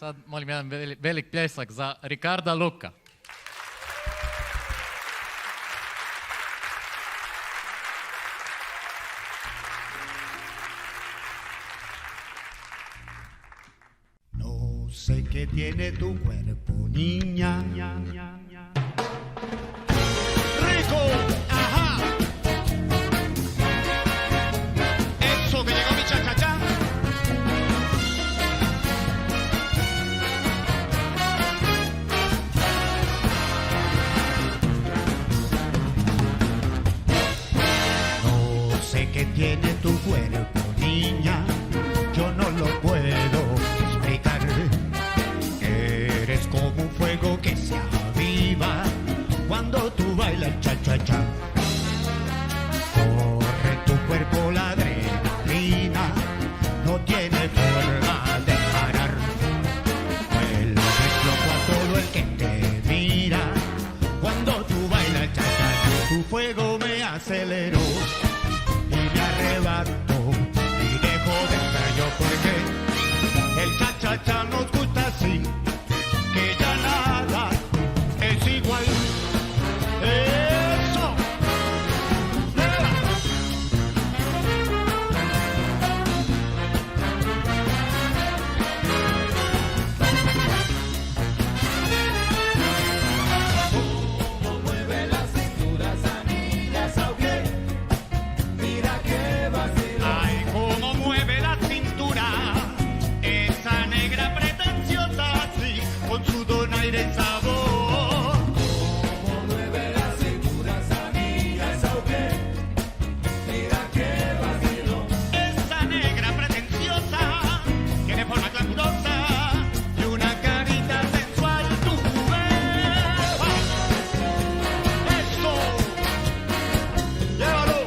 sad molim jedan velik pljesak za Ricarda Luka. No sé qué tiene tu cuerpo, niña. ¡Rico! ¡Ajá! Eso que llegó mi cha-cha-cha. No sé qué tiene tu cuerpo, niña. Yo no lo puedo explicar. Eres como un fuego que se aviva cuando tú bailas cha-cha-cha. Corre en tu cuerpo la adrenalina, no tiene forma de parar. Vuelves loco a todo el que te mira cuando tú bailas cha-cha-cha. Tu fuego me aceleró y me arrebató y dejo de estar yo porque el cha-cha-cha nos gusta así, que ya nada es igual. ¡Eso! ¡Leva! Cómo mueve la cintura esa niña, ¿sabe? Mira qué vacilo. ¡Ay, cómo mueve la cintura! Esa negra pretenciosa así, con su donaire y sabor. Cómo mueve la cintura esa niña, ¿sabe? Mira qué vacilo. Esa negra pretenciosa tiene forma glamurosa y una carita sensual. ¡Tú ves! ¡Eso! ¡Llévalo!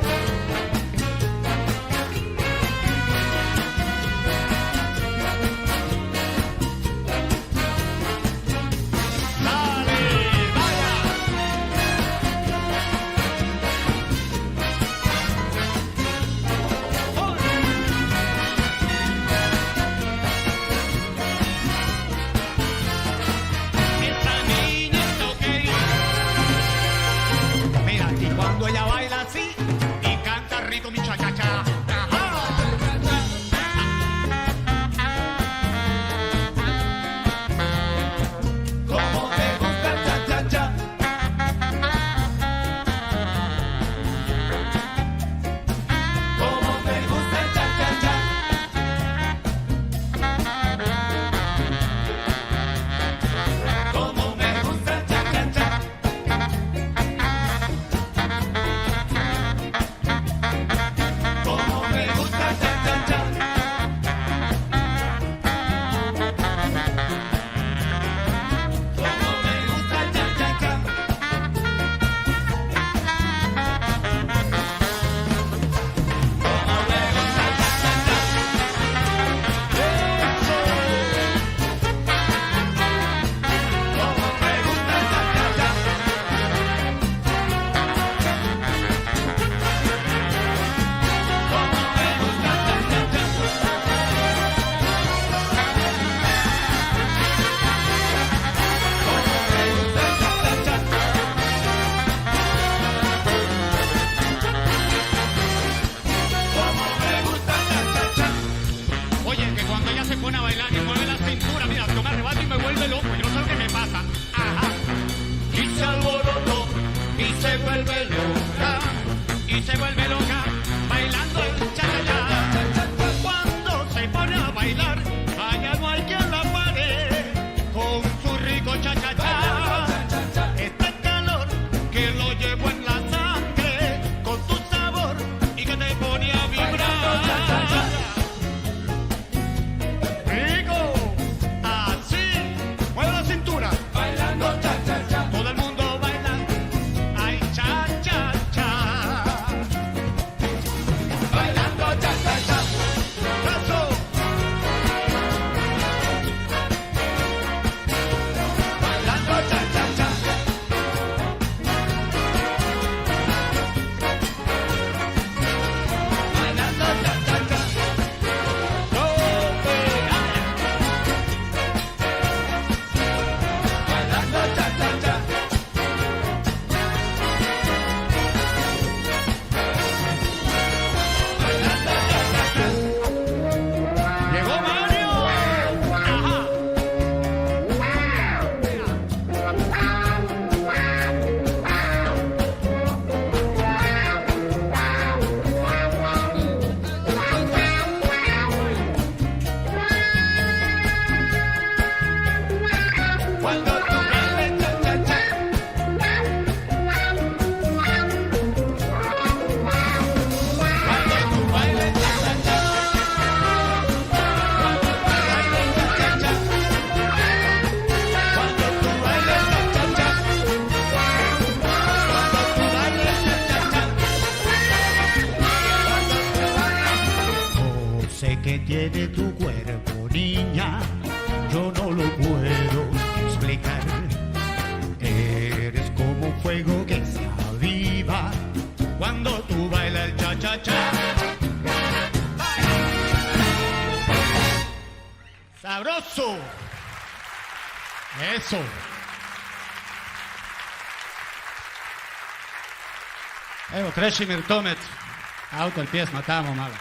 aplauso. Eso. Evo, Krešimir Tomec, autor pjesma Tamo malo.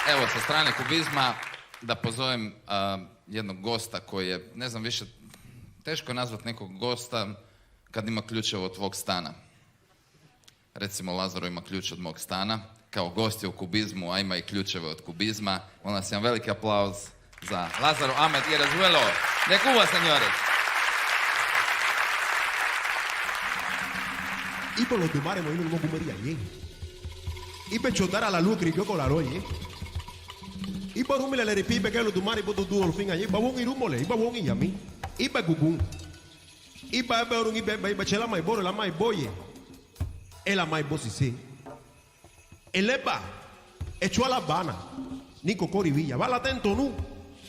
Evo, sa strane kubizma, da pozovem jednog gosta koji je, ne znam više, teško je nazvat nekog gosta kad ima ključeve od tvog stana. Recimo, Lazaro ima ključ od mog stana, kao gost je u kubizmu, a ima i ključeve od kubizma. Molim vas, jedan veliki aplauz za Lazaro Ahmed y Rezuelo de Cuba, señores. Y por los dumares, no me comería bien. Y por chotar a la luz, crió con la roye. Y por un le repipe que los dumares, por tu duro fin allí, babón y rumole, y babón y yami. Y para cucún. Y para ver un y para chela mai bore, la mai boye. El la mai bosisi. El lepa, echó a la Habana. Nico Corivilla, va la tento nu.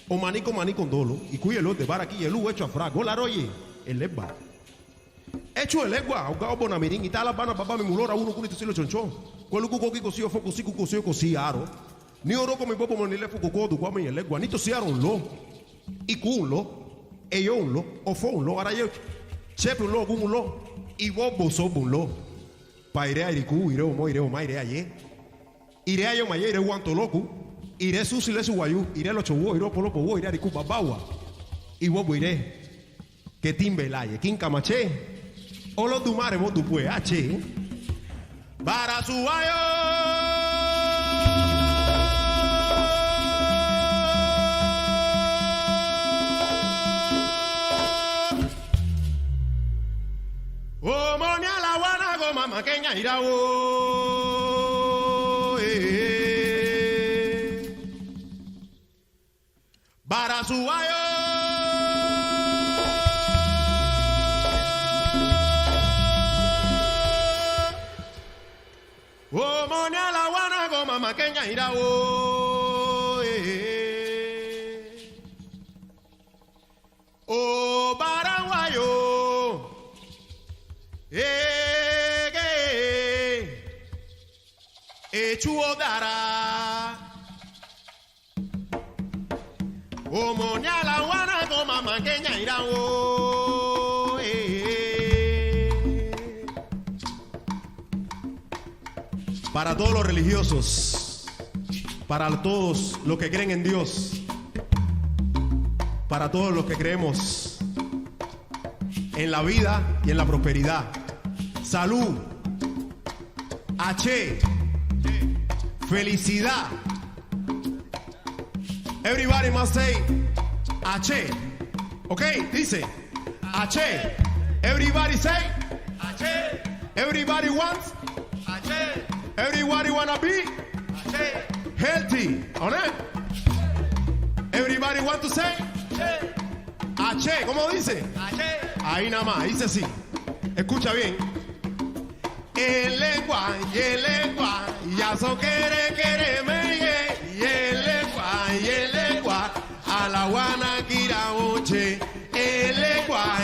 O manico manico dolo. Y cuye los de bar aquí, el u hecho a frago, la roye. El lepa. Hecho el egua, o gao bonamirín, y tal la Habana, papá, mi mulora, uno con este chonchón. Cuando cuco que cosío, fue cosí aro. Ni oro con mi popo, ni le fue coco, tu guame y el egua. Ni tosiaron lo. Y cun lo. Ellos un lo. O fue un lo. Ahora yo. Chepe un lo, un lo. Y vos sos un lo. Pa iré a iricu, iré o ma, iré ayer. Iré a yo mayer, iré guanto loco. Iré su silencio guayú. Iré a los chovos, iré por loco, iré a iricu, babawa. Y vos iré. Que timbe laye, quien camaché. O los dumares, vos tu pues, H. Para su Oh, monia la guana goma maqueña irá Para su Oh, monia la guana goma maqueña irá Oh, Paraguayo Chuo dara O monia la guana goma maqueña irá Para todos los religiosos, para todos los que creen en Dios, para todos los que creemos en la vida y en la prosperidad. Salud, H, felicidad. Everybody must say H. Ok, dice H. Everybody say H. Everybody wants H. Everybody wanna be healthy, ¿ok? Everybody want to say H, ¿cómo dice? Ahí nada más, dice así. Escucha bien. El lengua, ya so quiere me y el lengua, a la guana kira oche. El lengua,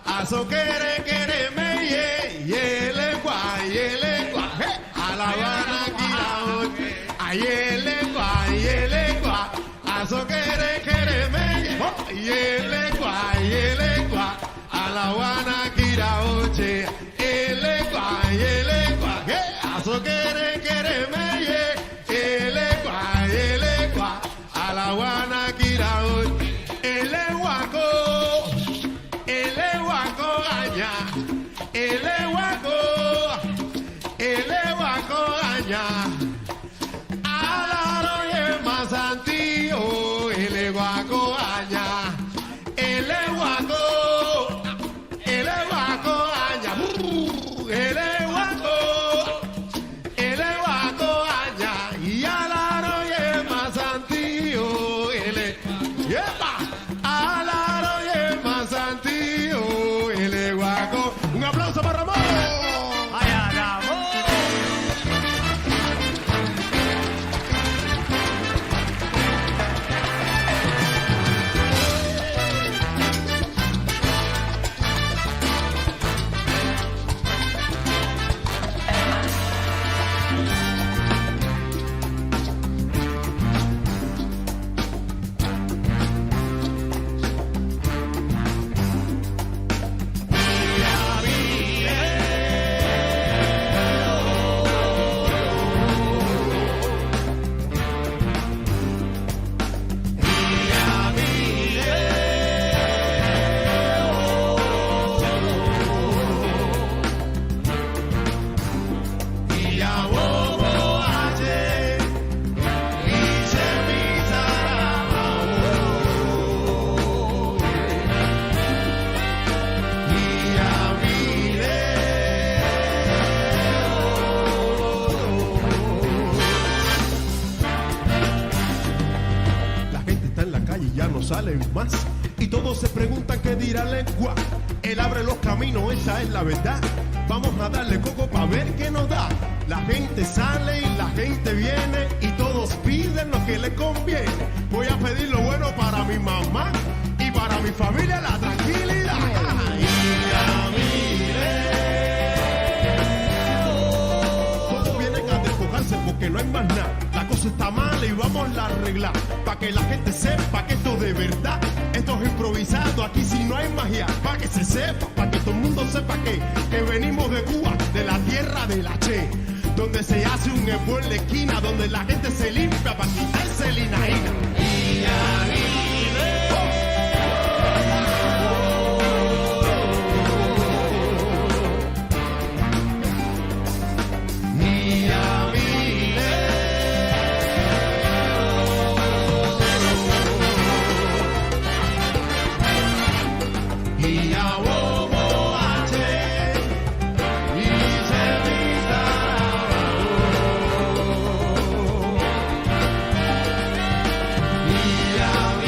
a so quiere me y el lengua, a la guana kira oche. Ay el lengua, a so quiere me y el lengua, a la guana kira oche. El lengua, a so quiere me y el lengua, a la guana kira oche. El leguaco allá, el leguaco allá, a la roye más antiguo, el leguaco allá, el leguaco allá, el leguaco allá, y a la roye más antiguo, a la roye más antiguo, el leguaco. Un aplauso para Ramón. valen más. Y todos se preguntan qué dirá lengua. Él abre los caminos, esa es la verdad. Vamos a darle coco para ver qué nos da. La gente sale y la gente viene y todos piden lo que les conviene. Voy a pedir lo bueno para mi mamá y para mi familia la tranquilidad. Y a todos vienen a despojarse porque no hay más nada. La cosa está mal y vamos a arreglar. Pa' que la gente sepa que esto de verdad. Esto es improvisado, aquí si no hay magia. Pa' que se sepa, pa' que todo el mundo sepa que venimos de Cuba, de la tierra de la Che. Donde se hace un esfuerzo en la esquina, donde la gente se limpia para quitarse el inaína. Yeah.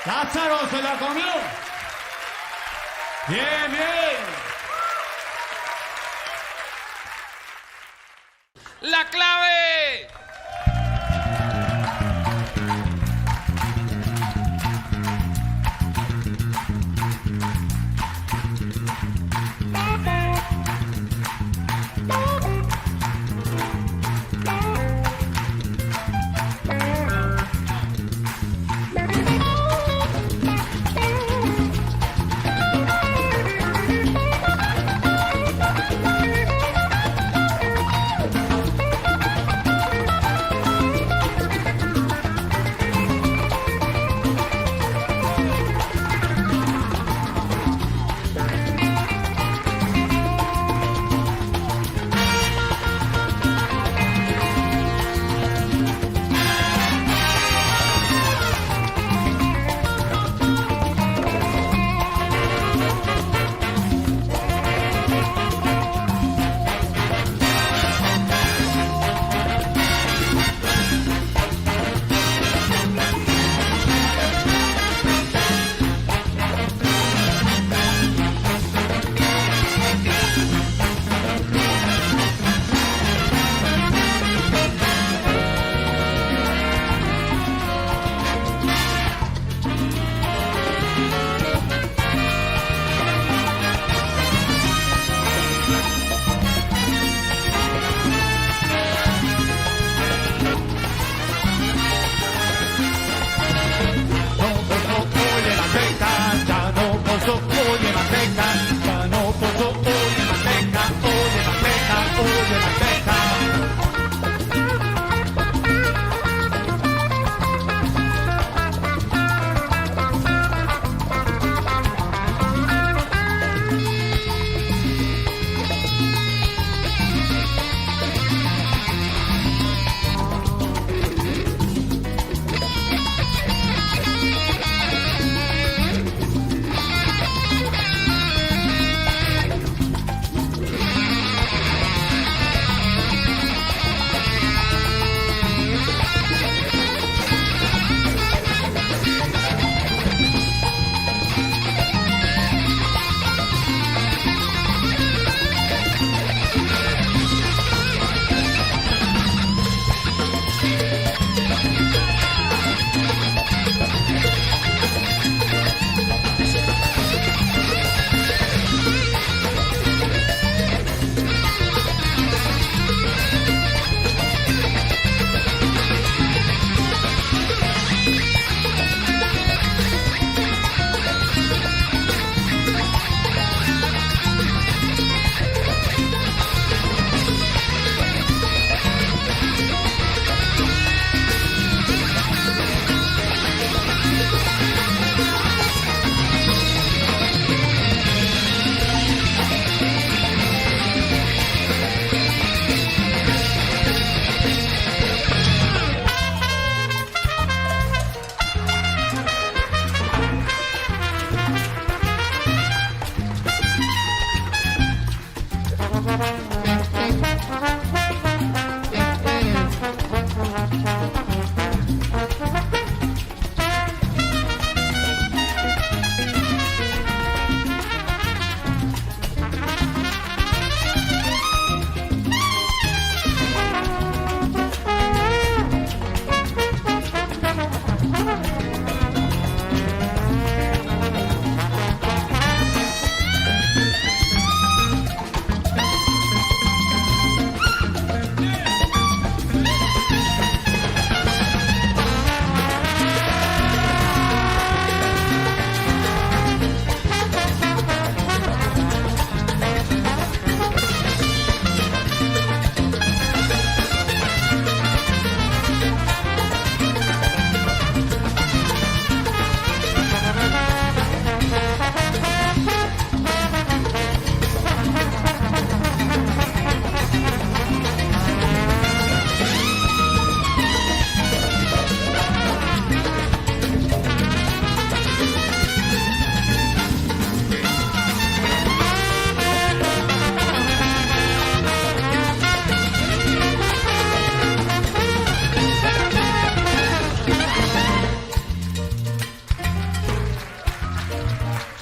¡Lázaro se la comió! ¡Bien, bien! ¡La clave!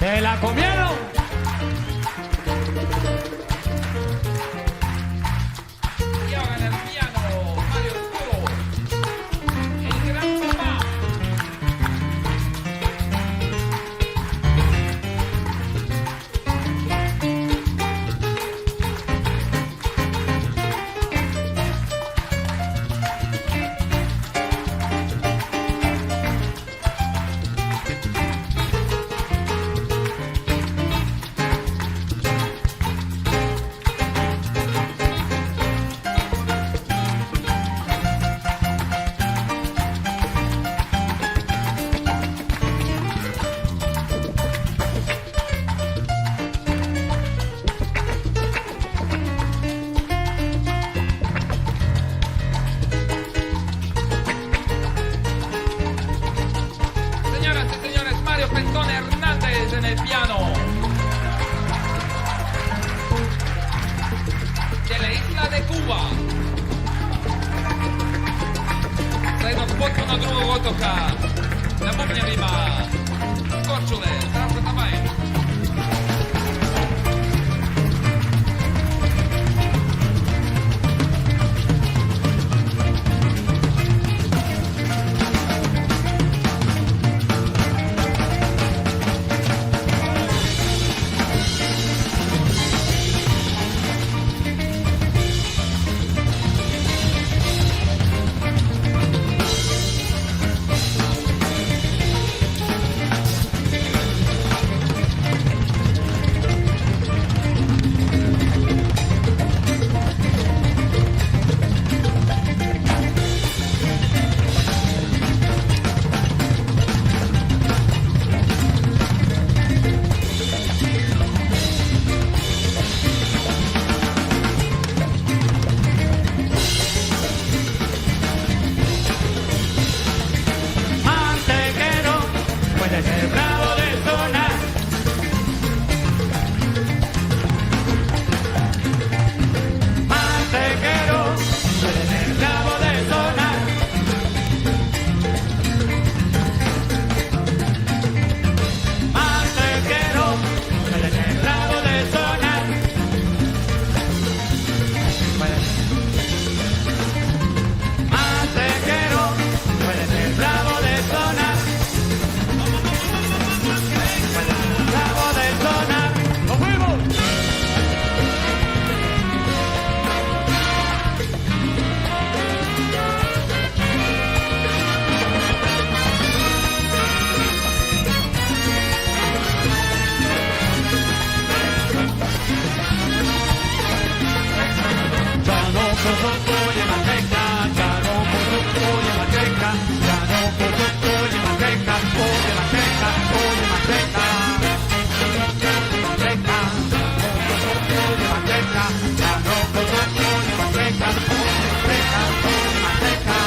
¿Se la comieron? Y ahora en el piano, Mario Oscuro. El gran papá. Señoras y señores, Mario Pentón Hernández en el piano. De la isla de Cuba. Zajedno s potpuno drugog otoka. Na bubnjevima. Korčule, Zdravko Tamaj. Mantequero, puede ser bravo de zona. Mantequero, puede ser bravo de zona. Mantequero, puede ser bravo de zona. Mantequero, puede ser bravo de zona. Bravo de zona. ¡Nos fuimos! Ya no conozco de manteca, ya no conozco de manteca, ya no conozco de manteca, oye manteca, oye manteca. Manteca, no conozco de manteca, ya no conozco de manteca, oye manteca, oye manteca.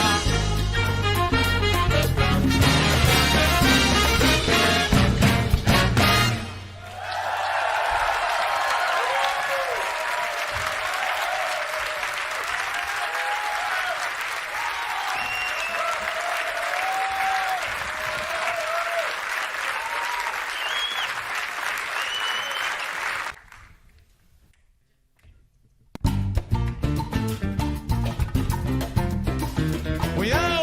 ¡Cuidado!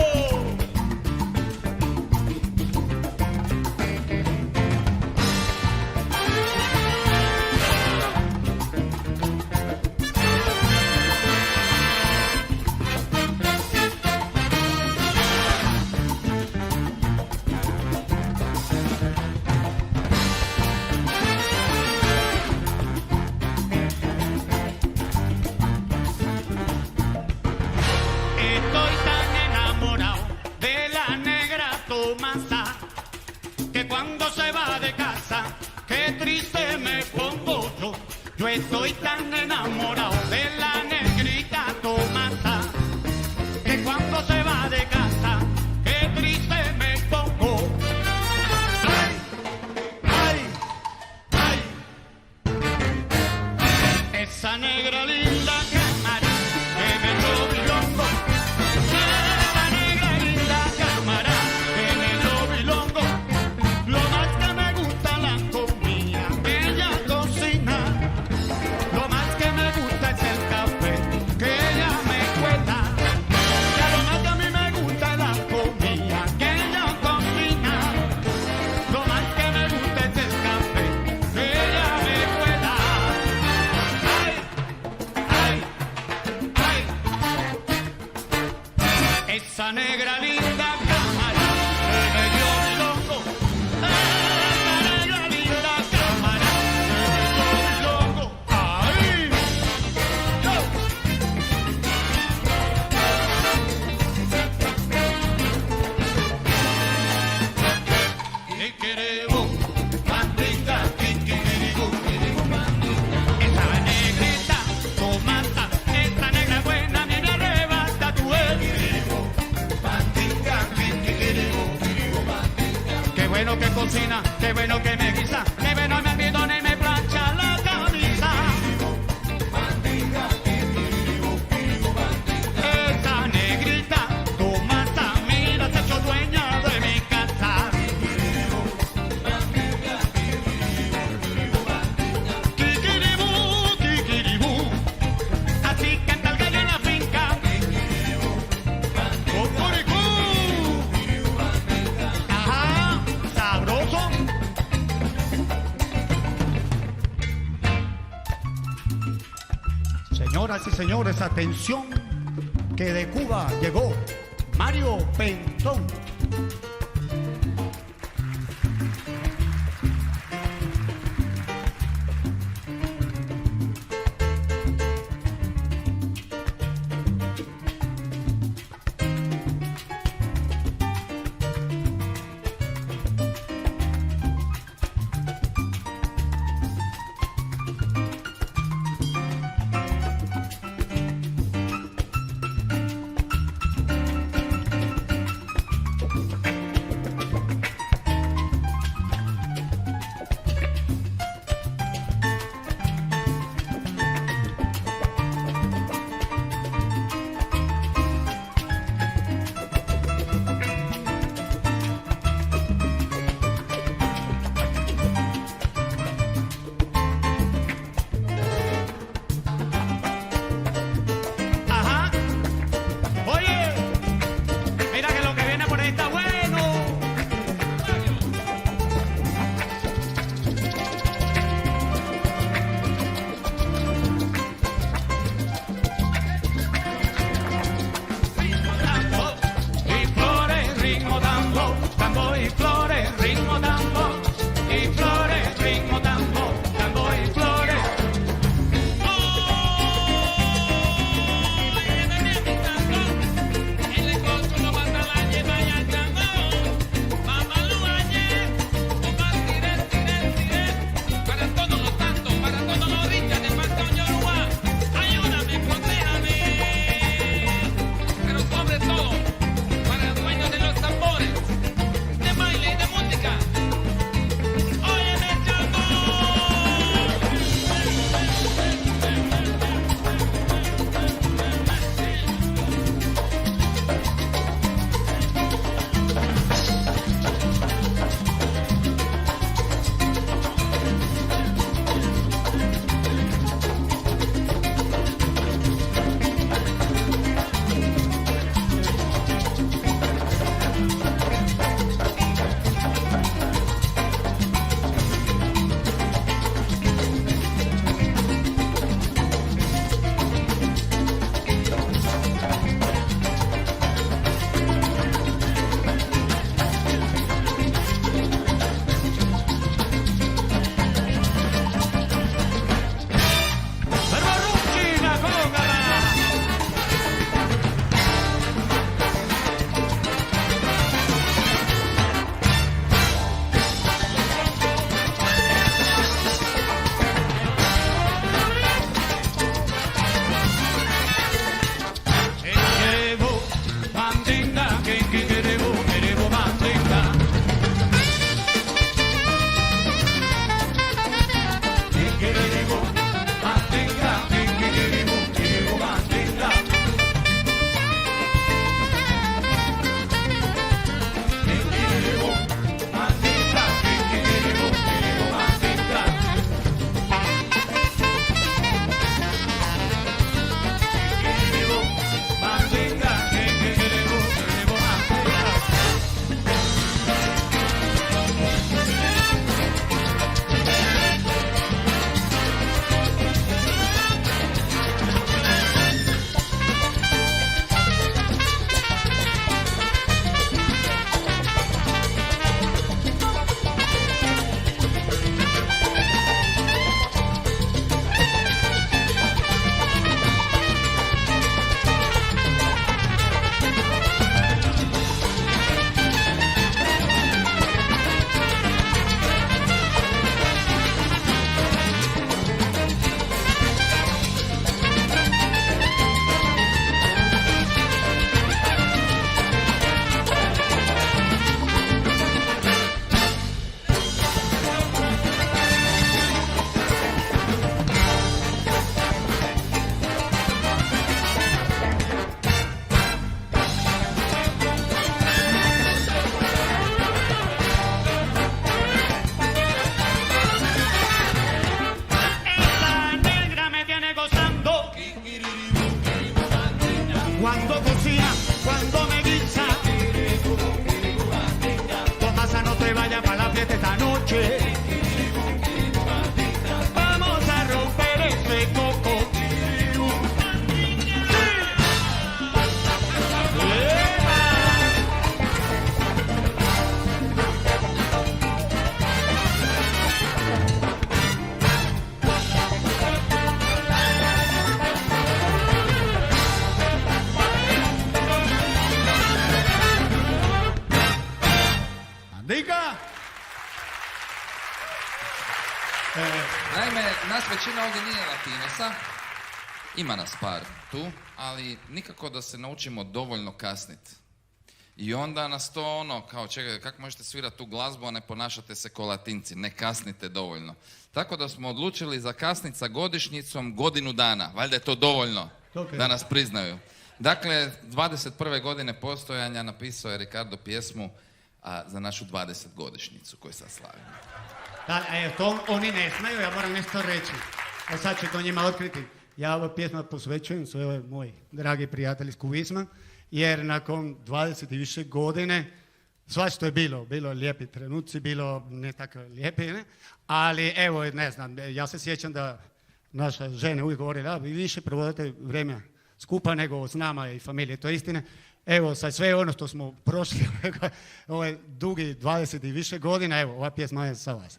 Estoy tan enamorado de la negra Tomasa que cuando se va de casa, qué triste me pongo yo. Yo estoy tan enamorado de la negrita Tomasa que cuando se va de casa, qué triste me pongo. ¡Ay! ¡Ay! ¡Ay! Esa negra linda cámara que me echó bilongo. Esa negra linda cámara que me echó bilongo. Lo más que me gusta la comida. bueno que cocina, qué bueno que me guisa, qué bueno me almidona y me plancha la camisa. Esa negrita, Tomasa, mira, se ha hecho dueña de mi casa. Kikiribú, kikiribú, así canta el gallo en la finca. Cocoricú. Ajá, sabroso. Señoras y señores, atención, que de Cuba llegó Mario Pentón. Naime, nas većina ovdje nije latinosa, ima nas par tu, ali nikako da se naučimo dovoljno kasniti. I onda nas to kao čekaj, kako možete svirati tu glazbu, a ne ponašate se ko Latinci, ne kasnite dovoljno. Tako da smo odlučili zakasniti sa godišnjicom godinu dana, valjda je to dovoljno da nas priznaju. Dakle, 21. godine postojanja napisao je Ricardo pjesmu za našu 20-godišnjicu koju sad slavimo. Da, to oni ne znaju, ja moram nešto reći. A sad ću to njima otkriti. Ja ovu pjesmu posvećujem svoj moj dragi prijatelj iz Kuvizma, jer nakon 20 i više godine svašta je bilo lijepi trenuci, bilo ne tako lijepi, ne? Ali evo, ne znam, ja se sjećam da naša žena uvijek govori da vi više provodite vrijeme skupa nego s nama i familije, to je istina. Evo, sad sve ono što smo prošli, ove dugi 20 i više godina, evo, ova pjesma je sa vas.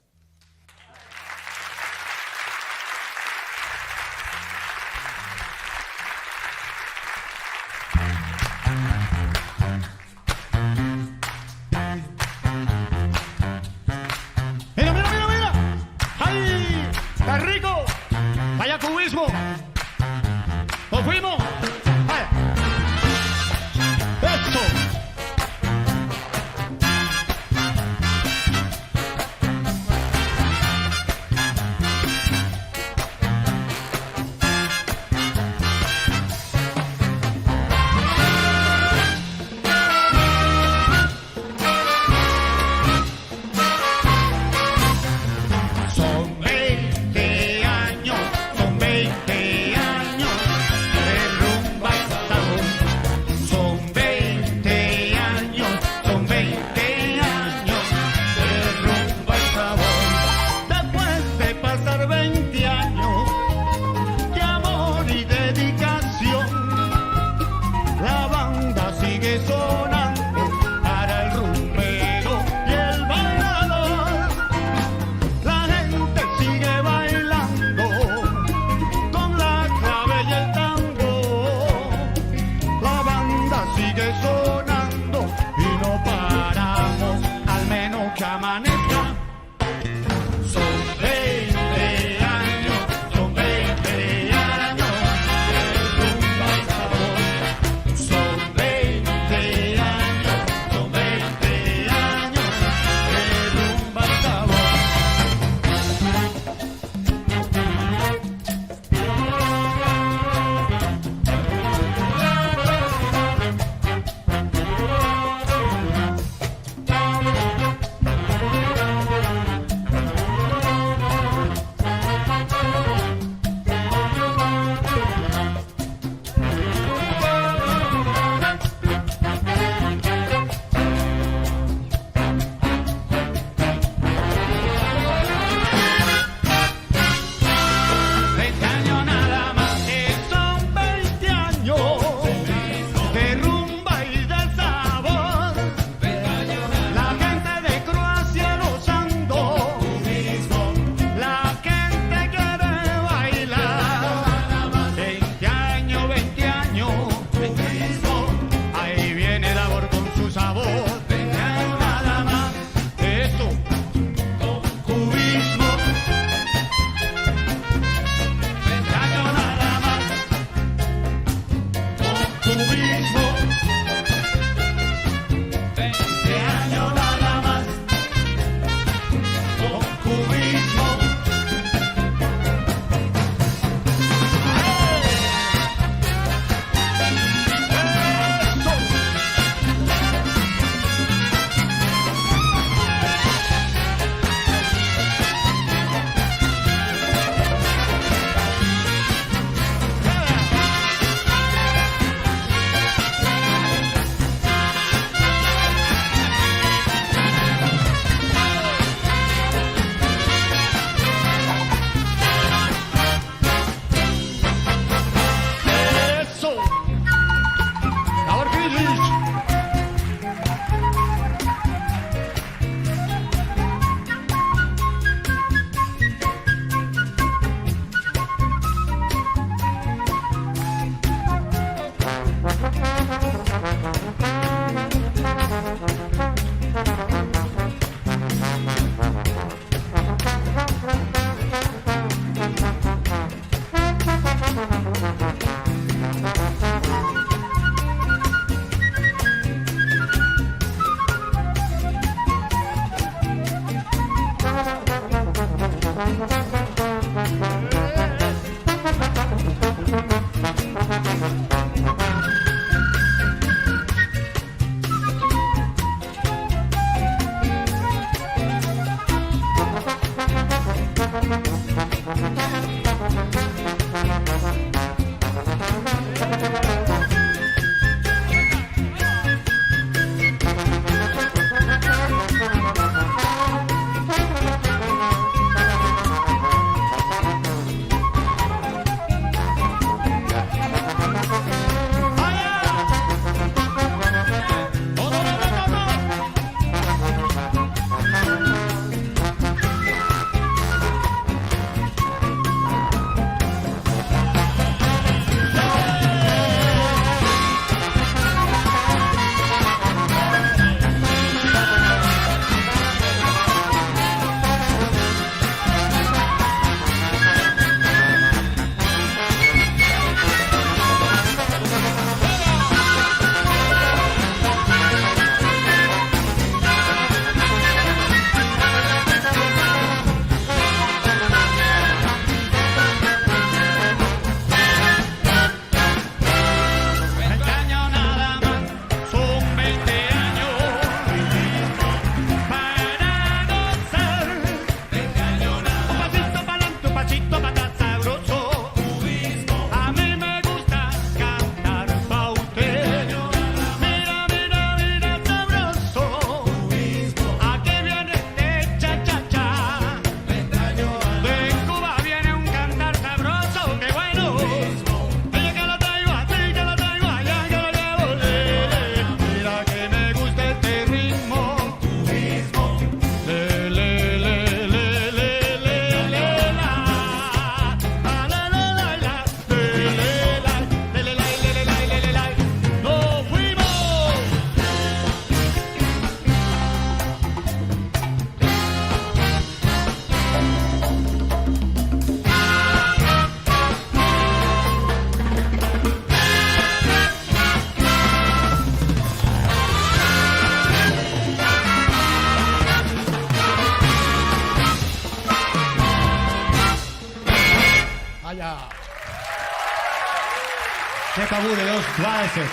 Neka bude još 20.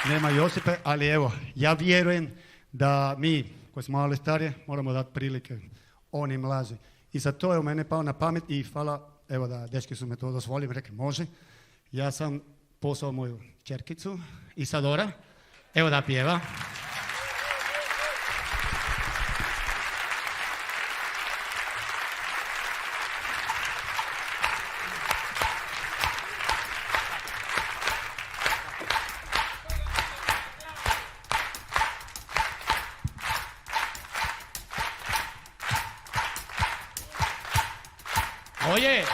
Nema Josipe, ali evo, ja vjerujem da mi koji smo malo starije moramo dati prilike oni mlađi. I sad to je u mene pao na pamet i hvala, evo da dečki su me to dozvolili, rekli može. Ja sam poslao moju čerkicu Isadora, evo da pjeva. Oye.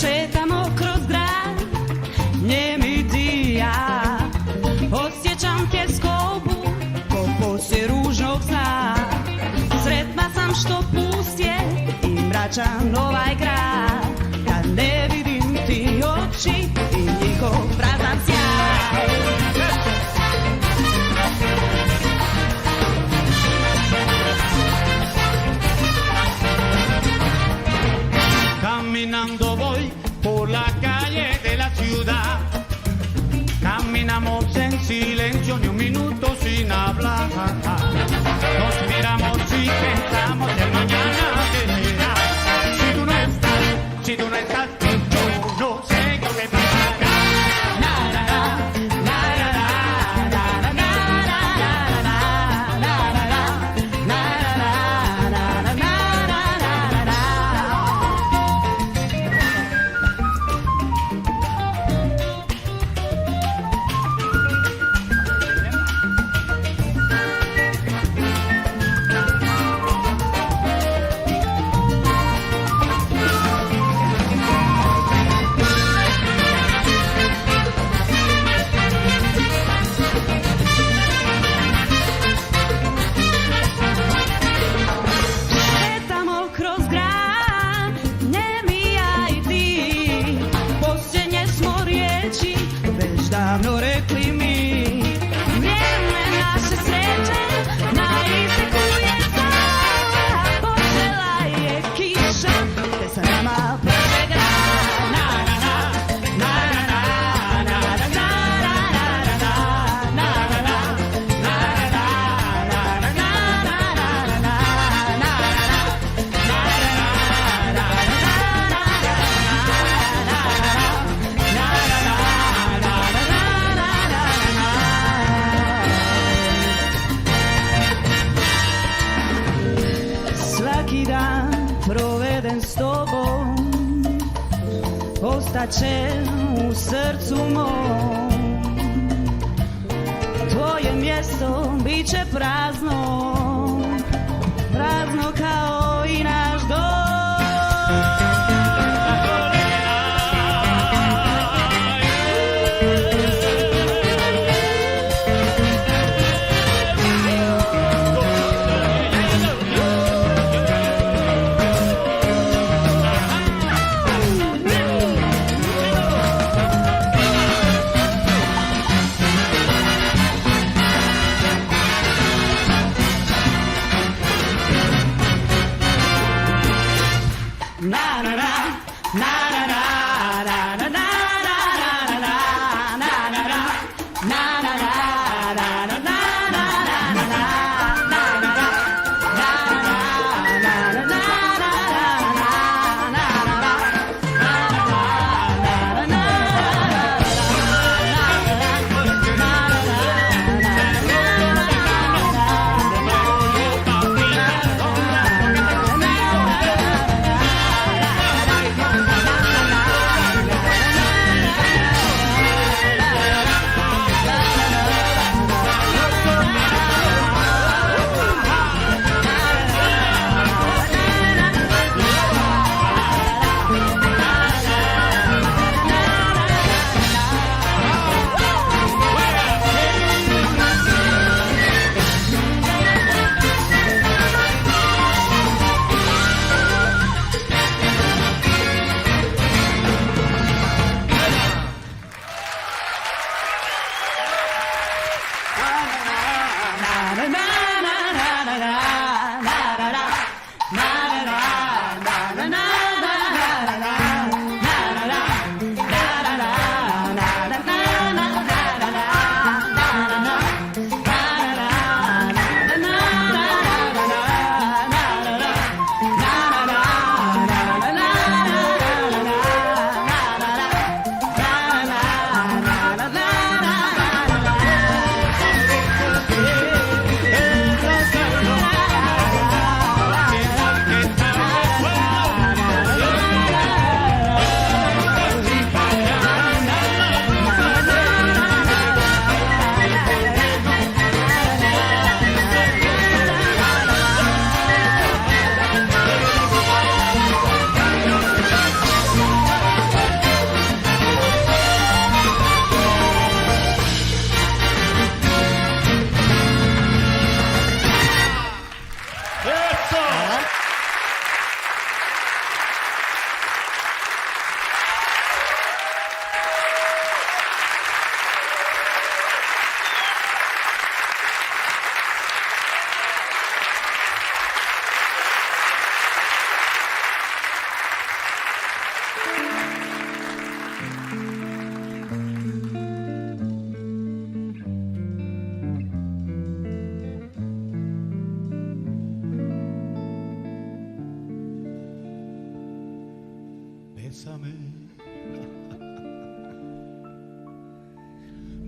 Šetamo kroz grad, njemi ti ja. Osjećam tjeskobu, ko poslije ružnog sna. Sretna sam što pustje i mračan ovaj grad. Kad ne vidim ti oči i njihov prazan sjaj. Caminando voy por la calle de la ciudad. Caminamos en silencio ni un minuto sin hablar. Nos miramos y pensamos el mañana que será. Si tú no estás, yo no sé qué me pasará. Na, na, na, na, na, na, na, na, na, na, na, na, na. Šetamo kroz grad, njemi ja i ti. Posljednje smo riječi već davno rekli mi. Vrijeme naše sreće na isteku je sad. Počela je kiša te sa nama prođe grad. Na, na, na, na, na, na, na, na, na, na, na, svaki dan proveden s tobom ostaće u srcu mom. Tvoje mjesto bit će prazno, prazno kao i naš dom. Na na na na na na na na na na na na na na na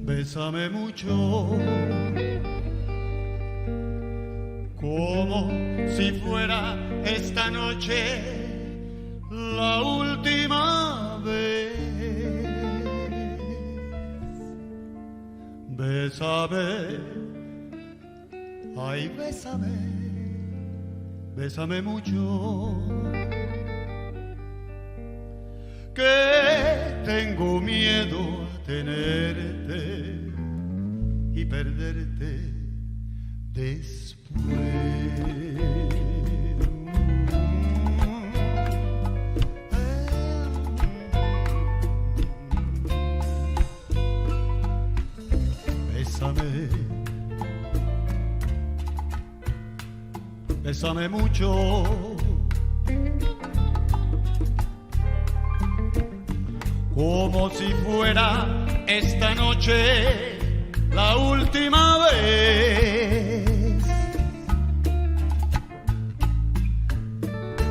bésame mucho, como si fuera esta noche la última vez. Bésame, ay, bésame, bésame mucho, que tengo miedo a tenerte y perderte después. Bésame, bésame mucho, como si fuera esta noche la última vez.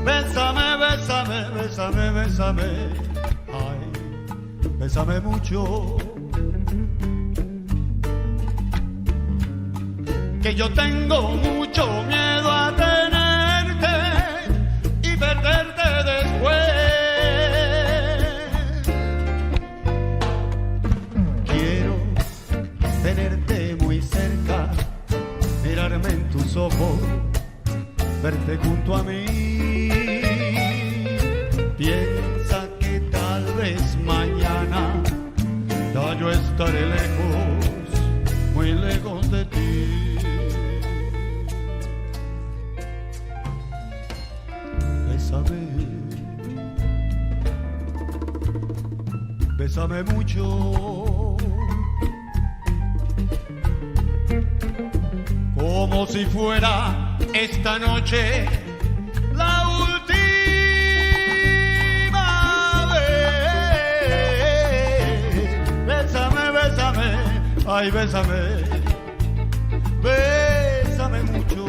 Bésame, bésame, bésame, bésame, ay, bésame mucho, que yo tengo mucho miedo a tenerte y perderte después. Quiero tenerte muy cerca, mirarme en tus ojos, verte junto a mí. Piensa que tal vez mañana ya yo estaré lejos, muy lejos de ti. Bésame, bésame mucho, como si fuera esta noche la última vez. Bésame, bésame, ay, bésame, bésame mucho,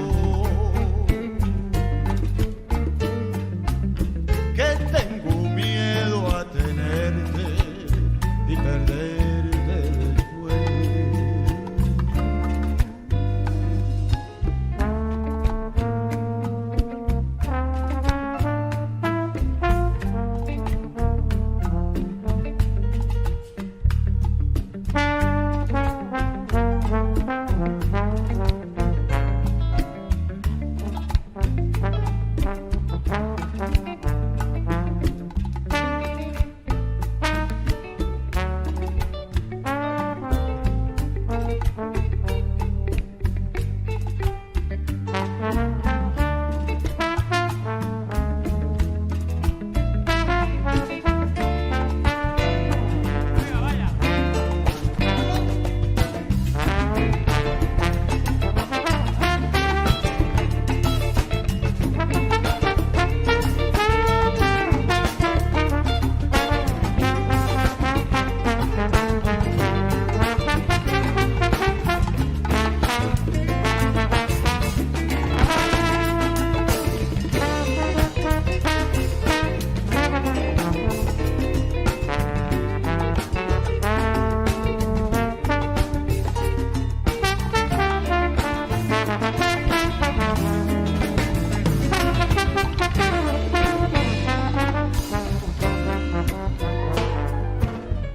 que tengo miedo a tenerte y perderte después.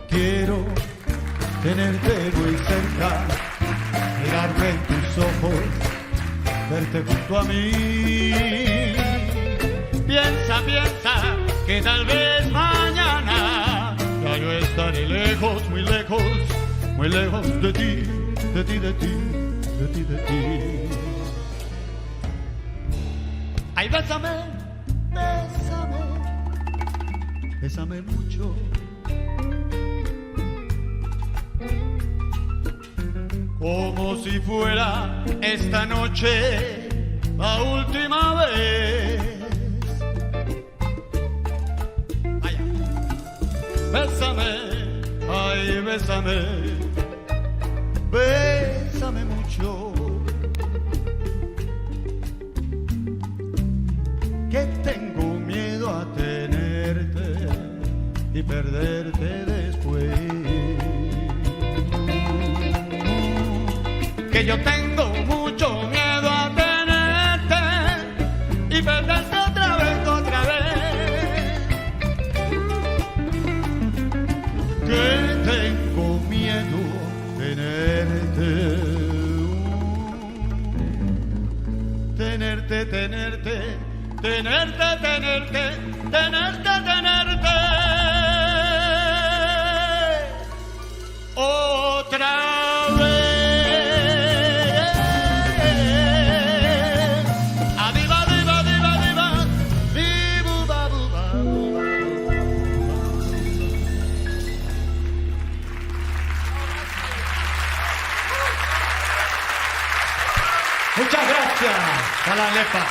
Quiero tenerte muy cerca, mirarme en tus ojos, verte junto a mí. Piensa, piensa, que tal vez mañana ya yo estaré lejos, muy lejos, muy lejos de ti, de ti, de ti, de ti, de ti. Ay, bésame, bésame, bésame mucho, como si fuera esta noche la última vez. Vaya. Bésame, ay, bésame, bésame mucho, que tengo miedo a tenerte y perderte después. que yo tengo mucho miedo a tenerte y perderte otra vez, otra vez. Que tengo miedo tenerte. Tenerte, tenerte, tenerte, tenerte, tenerte, tenerte. Otra vez. Adiva, diva, diva, diva. Dibu, babu, babu. Muchas gracias. Hvala lepa.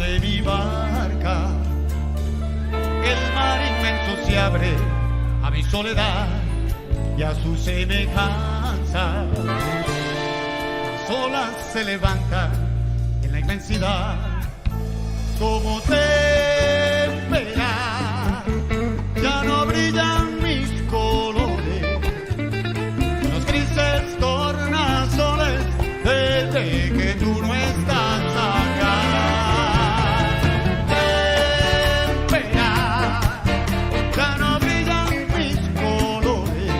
de mi barca, el mar inmenso se abre a mi soledad y a su semejanza. Las olas se levantan en la inmensidad como témpera. Ya no brillan mis colores, los grises tornasoles desde que tú no estás acá. Témpera, ya no brillan mis colores,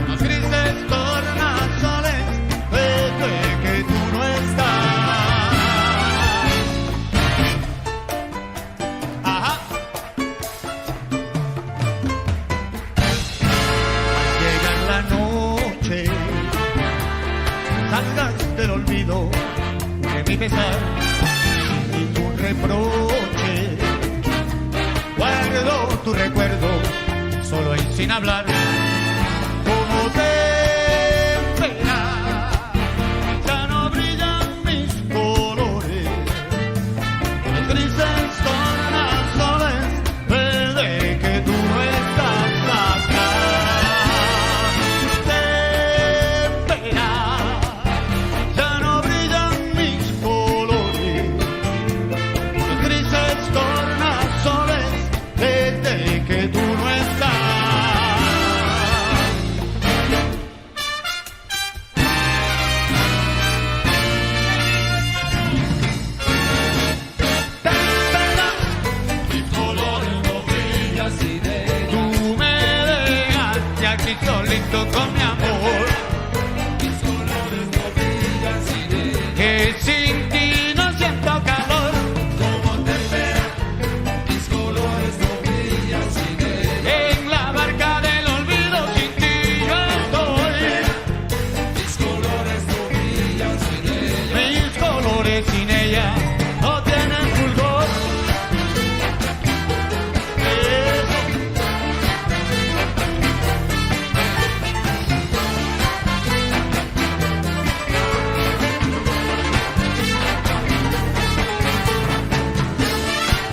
los grises tornasoles desde que tú no estás. Ajá. Llega la noche, salgas del olvido de mi pesar, sin ningún reproche. Guardo tu recuerdo, solo y sin hablar, como témpera. Ya no brillan mis colores, los grises tornasoles desde que tú no estás acá. Témpera, ya no brillan mis colores, los grises tornasoles desde que tú no estás. Témpera, Mis colores no brillan sin ella. tú me dejaste aquí solito con mi amor, Mis colores no brillan sin ella. que sin ti no siento calor. Como témpera, mis colores no brillan sin ella. En la barca del olvido sin ti yo estoy. Mis colores no brillan sin ella. Mis colores sin ella no tienen fulgor. Eso.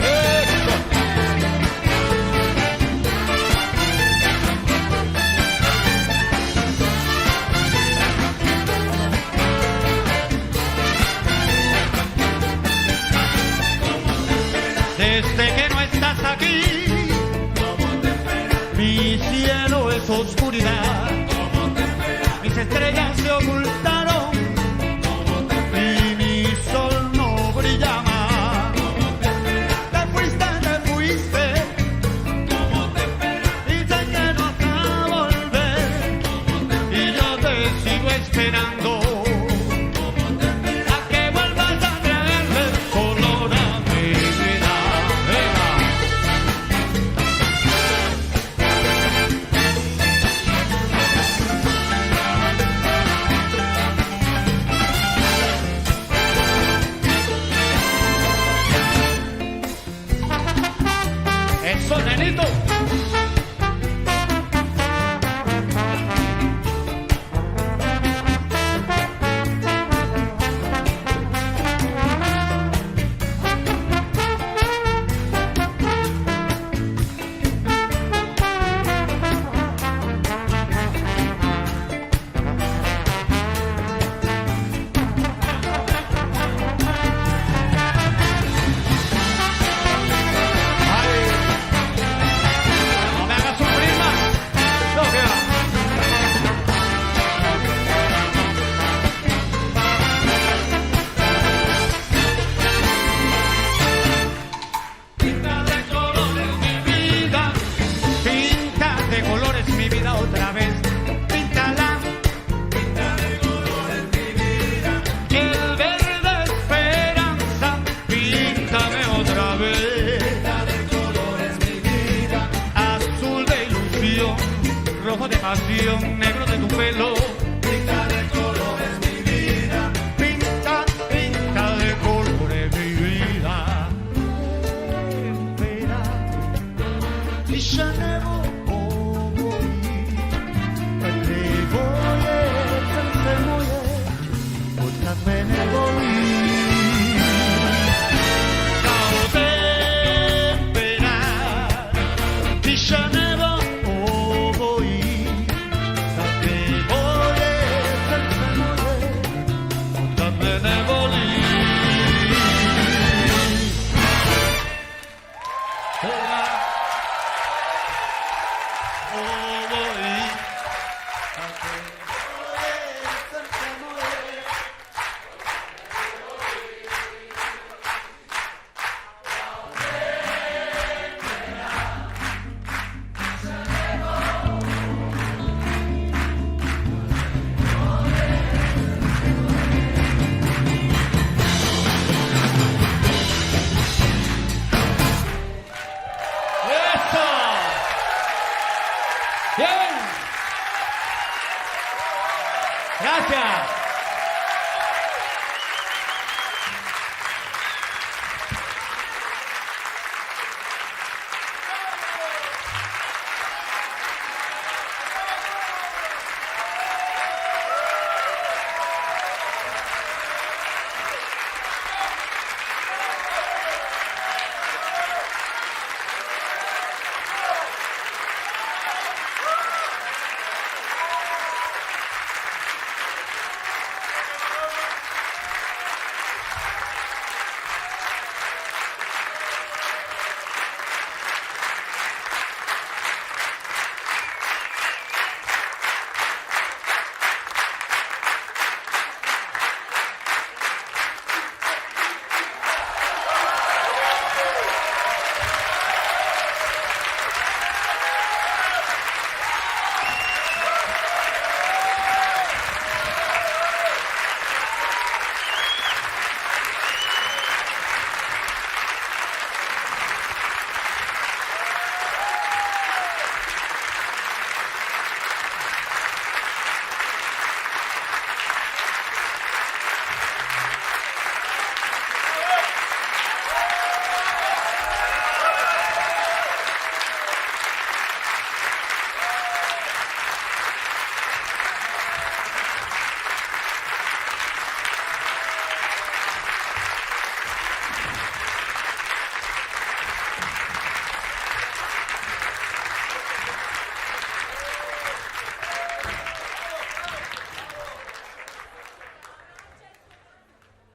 Eso. Desde que no estás aquí, mi cielo es oscuridad, mis estrellas se ocultaron y mi sol no brilla más. Te fuiste, y sé que no vas a volver, y yo te sigo esperando a que vuelvas a traerme color a mi vida. Eso, nenito. Ay, no me hagas sufrir más. No, que va. Pinta de colores mi vida, pinta de colores mi vida otra vez. Píntala. Pinta de colores mi vida. Y el verde esperanza, píntame otra vez. Pinta de colores mi vida. Azul de ilusión, rojo de pasión, negro de tu pelo.